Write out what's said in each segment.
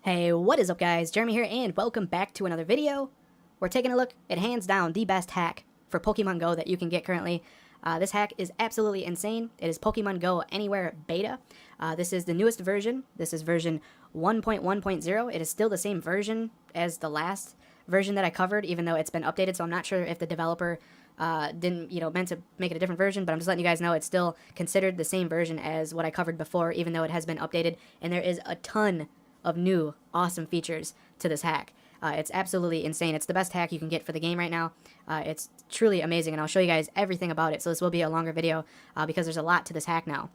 Hey, what is up guys? Jeremy here and welcome back to another video. We're taking a look at hands down the best hack for Pokemon Go that you can get currently. This hack is absolutely insane. It is Pokemon Go Anywhere Beta. This is the newest version. This is version 1.1.0. It is still the same version as the last version that I covered, even though it's been updated, so I'm not sure if the developer didn't, meant to make it a different version, but I'm just letting you guys know it's still considered the same version as what I covered before, even though it has been updated, and there is a ton of new awesome features to this hack. It's absolutely insane. It's the best hack you can get for the game right now. It's truly amazing, and I'll show you guys everything about it. So this will be a longer video because there's a lot to this hack now.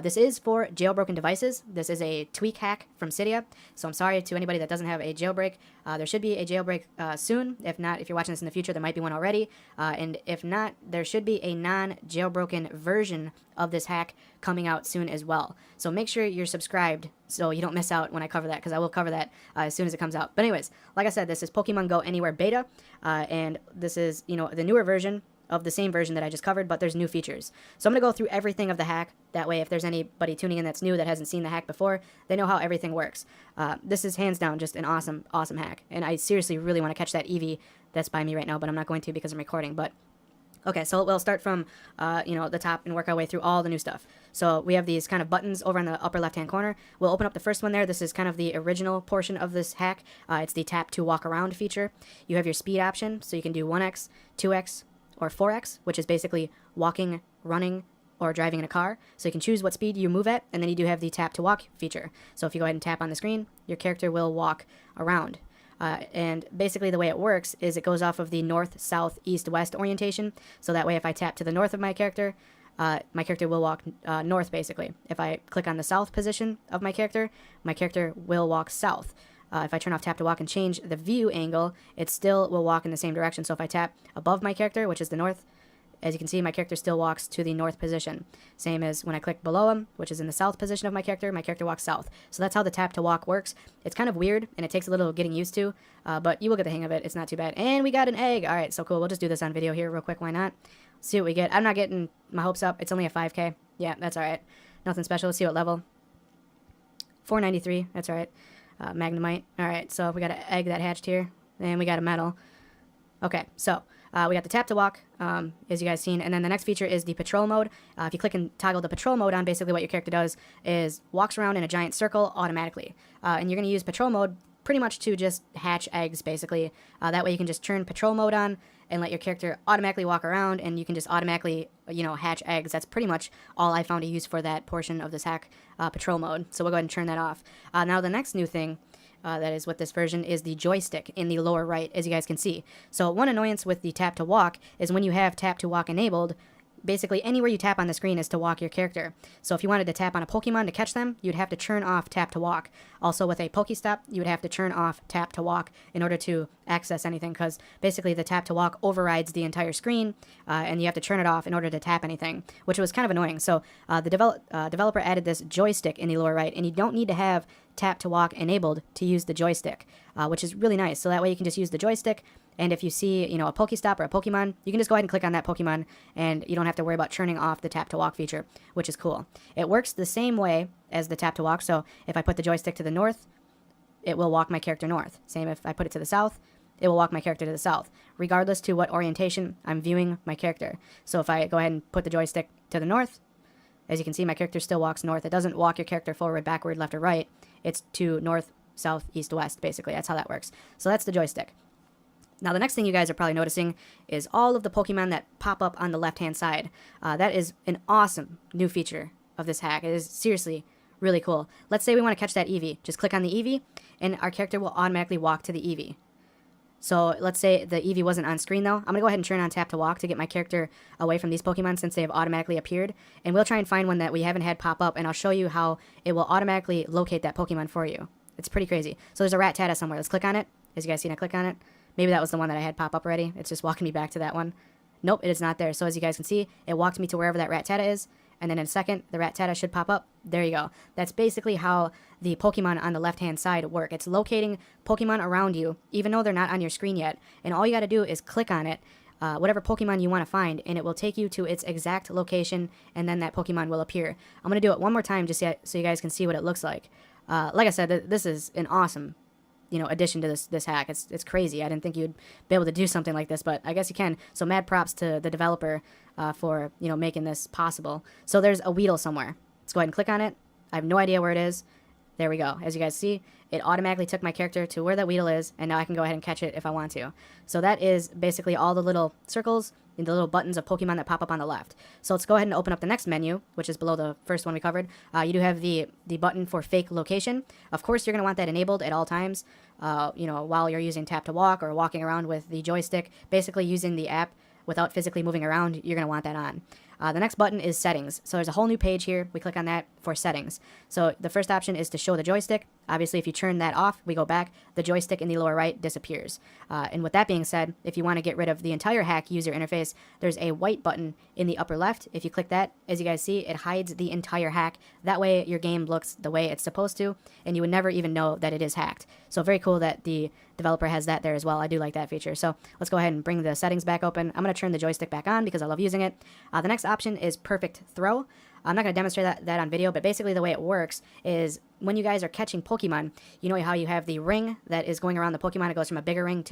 This is for jailbroken devices. This is a tweak hack from Cydia. So I'm sorry to anybody that doesn't have a jailbreak. There should be a jailbreak soon. If not, if you're watching this in the future, there might be one already. And if not, there should be a non-jailbroken version of this hack coming out soon as well. So make sure you're subscribed so you don't miss out when I cover that, because I will cover that as soon as it comes out. But anyways, like I said, this is Pokemon Go Anywhere Beta, and this is, the newer version of the same version that I just covered, but there's new features. So I'm going to go through everything of the hack. That way, if there's anybody tuning in that's new that hasn't seen the hack before, they know how everything works. This is hands down just an awesome, awesome hack. And I seriously really want to catch that Eevee that's by me right now, but I'm not going to because I'm recording. But okay, so we'll start from, the top and work our way through all the new stuff. So we have these kind of buttons over in the upper left-hand corner. We'll open up the first one there. This is kind of the original portion of this hack. It's the tap to walk around feature. You have your speed option, so you can do 1x, 2x, or 4x, which is basically walking, running, or driving in a car. So you can choose what speed you move at, and then you do have the tap to walk feature. So if you go ahead and tap on the screen, your character will walk around. And basically the way it works is it goes off of the north, south, east, west orientation. So that way if I tap to the north of my character will walk north basically. If I click on the south position of my character will walk south. If I turn off tap to walk and change the view angle, it still will walk in the same direction. So if I tap above my character, which is the north, as you can see, my character still walks to the north position. Same as when I click below him, which is in the south position of my character walks south. So that's how the tap to walk works. It's kind of weird, and it takes a little getting used to, but you will get the hang of it. It's not too bad. And we got an egg. All right, so cool. We'll just do this on video here real quick. Why not? See what we get. I'm not getting my hopes up. It's only a 5K. Yeah, that's all right. Nothing special. Let's see what level. 493. That's all right. Magnemite. All right, so we got an egg that hatched here, and we got a medal. Okay, so we got the tap to walk, as you guys seen, and then the next feature is the patrol mode. If you click and toggle the patrol mode on, basically what your character does is walks around in a giant circle automatically. And you're going to use patrol mode pretty much to just hatch eggs, basically. That way you can just turn patrol mode on and let your character automatically walk around, and you can just automatically, hatch eggs. That's pretty much all I found to use for that portion of this hack, patrol mode. So we'll go ahead and turn that off. Now the next new thing that is with this version is the joystick in the lower right, as you guys can see. So one annoyance with the tap to walk is when you have tap to walk enabled, basically anywhere you tap on the screen is to walk your character. So if you wanted to tap on a Pokemon to catch them, you'd have to turn off tap to walk. Also with a Pokestop, you would have to turn off tap to walk in order to access anything, because basically the tap to walk overrides the entire screen, and you have to turn it off in order to tap anything, which was kind of annoying. So the developer added this joystick in the lower right, and you don't need to have tap to walk enabled to use the joystick, which is really nice. So that way you can just use the joystick, and if you see, a Pokestop or a Pokemon, you can just go ahead and click on that Pokemon, and you don't have to worry about turning off the tap to walk feature, which is cool. It works the same way as the tap to walk, so if I put the joystick to the north, it will walk my character north. Same if I put it to the south, it will walk my character to the south, regardless to what orientation I'm viewing my character. So if I go ahead and put the joystick to the north, as you can see, my character still walks north. It doesn't walk your character forward, backward, left, or right. It's to north, south, east, west, basically. That's how that works. So that's the joystick. Now, the next thing you guys are probably noticing is all of the Pokemon that pop up on the left-hand side. That is an awesome new feature of this hack. It is seriously really cool. Let's say we want to catch that Eevee. Just click on the Eevee, and our character will automatically walk to the Eevee. So let's say the Eevee wasn't on screen, though. I'm going to go ahead and turn on tap to walk to get my character away from these Pokemon since they have automatically appeared. And we'll try and find one that we haven't had pop up, and I'll show you how it will automatically locate that Pokemon for you. It's pretty crazy. So there's a Rattata somewhere. Let's click on it. As you guys seen, I click on it. Maybe that was the one that I had pop up already. It's just walking me back to that one. Nope, it is not there. So as you guys can see, it walked me to wherever that Rattata is. And then in a second, the Rattata should pop up. There you go. That's basically how the Pokemon on the left-hand side work. It's locating Pokemon around you, even though they're not on your screen yet. And all you got to do is click on it, whatever Pokemon you want to find, and it will take you to its exact location, and then that Pokemon will appear. I'm going to do it one more time just so you guys can see what it looks like. Like I said, this is an awesome, addition to this hack. It's crazy. I didn't think you'd be able to do something like this, but I guess you can. So mad props to the developer for making this possible. So there's a Weedle somewhere. Let's go ahead and click on it. I have no idea where it is. There we go. As you guys see, it automatically took my character to where that Weedle is, and now I can go ahead and catch it if I want to. So that is basically all the little circles and the little buttons of Pokemon that pop up on the left. So let's go ahead and open up the next menu, which is below the first one we covered. You do have the button for fake location. Of course, you're going to want that enabled at all times, while you're using tap to walk or walking around with the joystick, basically using the app without physically moving around. You're going to want that on. The next button is settings. So there's a whole new page here. We click on that for settings. So the first option is to show the joystick. Obviously, if you turn that off, we go back, the joystick in the lower right disappears. And with that being said, if you want to get rid of the entire hack user interface, there's a white button in the upper left. If you click that, as you guys see, it hides the entire hack. That way, your game looks the way it's supposed to, and you would never even know that it is hacked. So very cool that the developer has that there as well. I do like that feature. So let's go ahead and bring the settings back open. I'm going to turn the joystick back on because I love using it. The next option is perfect throw. I'm not going to demonstrate that on video, but basically the way it works is when you guys are catching Pokemon, you know how you have the ring that is going around the Pokemon. It goes from a bigger ring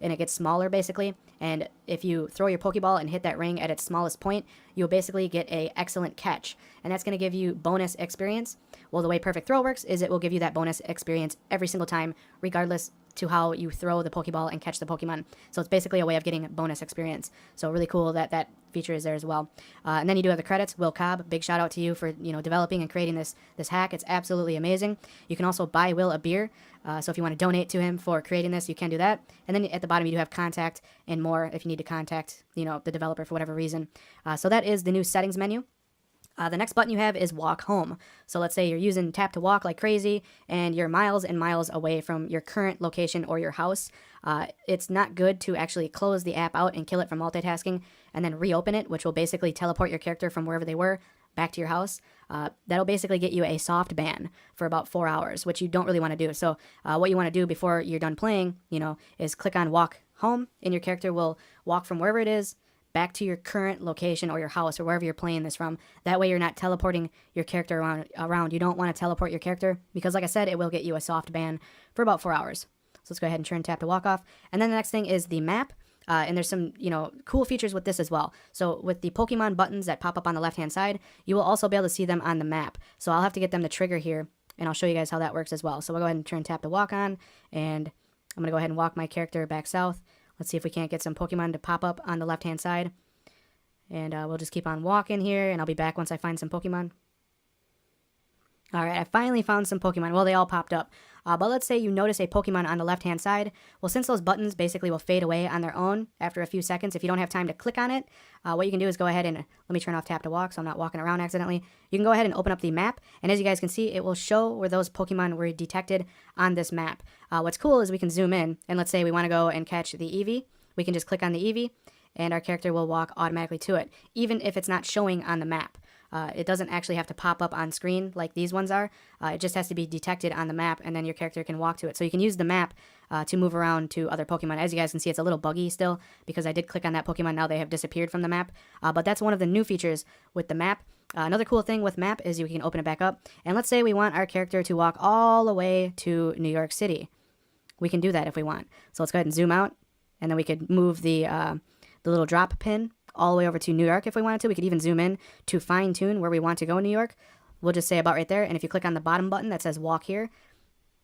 and it gets smaller basically. And if you throw your Pokeball and hit that ring at its smallest point, you'll basically get a excellent catch. And that's going to give you bonus experience. Well, the way perfect throw works is it will give you that bonus experience every single time, regardless to how you throw the Pokeball and catch the Pokemon. So it's basically a way of getting bonus experience. So really cool that that feature is there as well. And then you do have the credits. Will Cobb, big shout out to you for developing and creating this hack. It's absolutely amazing. You can also buy Will a beer. So if you want to donate to him for creating this, you can do that. And then at the bottom you do have contact and more if you need to contact the developer for whatever reason. So that is the new settings menu. The next button you have is walk home. So let's say you're using tap to walk like crazy and you're miles and miles away from your current location or your house. It's not good to actually close the app out and kill it from multitasking and then reopen it, which will basically teleport your character from wherever they were back to your house. That'll basically get you a soft ban for about 4 hours, which you don't really want to do. So what you want to do before you're done playing, is click on walk home and your character will walk from wherever it is back to your current location or your house or wherever you're playing this from. That way you're not teleporting your character around. You don't want to teleport your character because, like I said, it will get you a soft ban for about 4 hours. So let's go ahead and turn tap to walk off. And then the next thing is the map. And there's some, cool features with this as well. So with the Pokemon buttons that pop up on the left-hand side, you will also be able to see them on the map. So I'll have to get them to trigger here, and I'll show you guys how that works as well. So we'll go ahead and turn tap to walk on, and I'm going to go ahead and walk my character back south. Let's see if we can't get some Pokemon to pop up on the left-hand side. And we'll just keep on walking here, and I'll be back once I find some Pokemon. All right, I finally found some Pokemon. Well, they all popped up. But let's say you notice a Pokemon on the left-hand side. Well, since those buttons basically will fade away on their own after a few seconds, if you don't have time to click on it, what you can do is go ahead and, let me turn off tap to walk so I'm not walking around accidentally. You can go ahead and open up the map, and as you guys can see, it will show where those Pokemon were detected on this map. What's cool is we can zoom in, and let's say we want to go and catch the Eevee. We can just click on the Eevee, and our character will walk automatically to it, even if it's not showing on the map. It doesn't actually have to pop up on screen like these ones are. It just has to be detected on the map, and then your character can walk to it. So you can use the map to move around to other Pokemon. As you guys can see, it's a little buggy still because I did click on that Pokemon. Now they have disappeared from the map. But that's one of the new features with the map. Another cool thing with map is you can open it back up. And let's say we want our character to walk all the way to New York City. We can do that if we want. So let's go ahead and zoom out, and then we could move the little drop pin all the way over to New York if we wanted to. We could even zoom in to fine-tune where we want to go in New York. We'll just say about right there, and if you click on the bottom button that says walk here,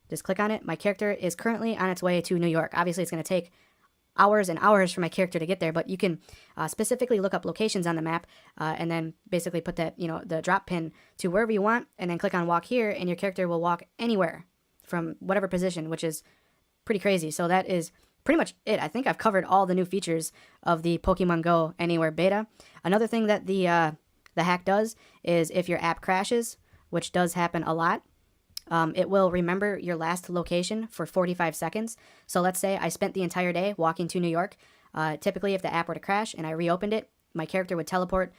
just click on it. My character is currently on its way to New York. Obviously, it's going to take hours and hours for my character to get there, but you can specifically look up locations on the map and then basically put that, the drop pin to wherever you want, and then click on walk here, and your character will walk anywhere from whatever position, which is pretty crazy. So that is pretty much it. I think I've covered all the new features of the Pokemon Go Anywhere beta. Another thing that the hack does is if your app crashes, which does happen a lot, it will remember your last location for 45 seconds. So let's say I spent the entire day walking to New York. Typically, if the app were to crash and I reopened it, my character would teleport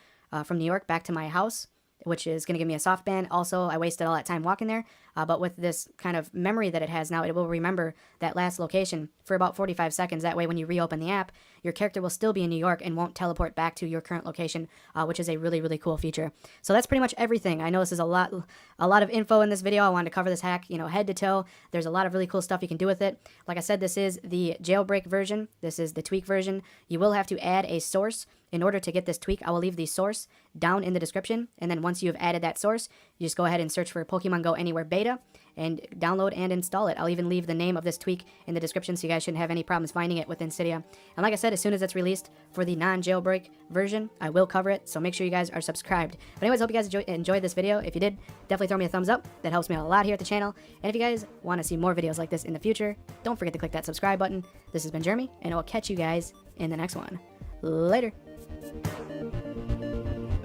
from New York back to my house, which is going to give me a soft ban. Also, I wasted all that time walking there. but with this kind of memory that it has now, it will remember that last location for about 45 seconds. That way, when you reopen the app, your character will still be in New York and won't teleport back to your current location, which is a really, really cool feature. So that's pretty much everything. I know this is a lot of info in this video. I wanted to cover this hack, head to toe. There's a lot of really cool stuff you can do with it. Like I said, this is the jailbreak version. This is the tweak version. You will have to add a source in order to get this tweak. I will leave the source down in the description, and then once you have added that source, you just go ahead and search for Pokemon Go Anywhere Beta and download and install it. I'll even leave the name of this tweak in the description so you guys shouldn't have any problems finding it within Cydia. And like I said, as soon as it's released for the non-jailbreak version, I will cover it, so make sure you guys are subscribed. But anyways, hope you guys enjoyed this video. If you did, definitely throw me a thumbs up. That helps me out a lot here at the channel. And if you guys want to see more videos like this in the future, don't forget to click that subscribe button. This has been Jeremy, and I will catch you guys in the next one. Later.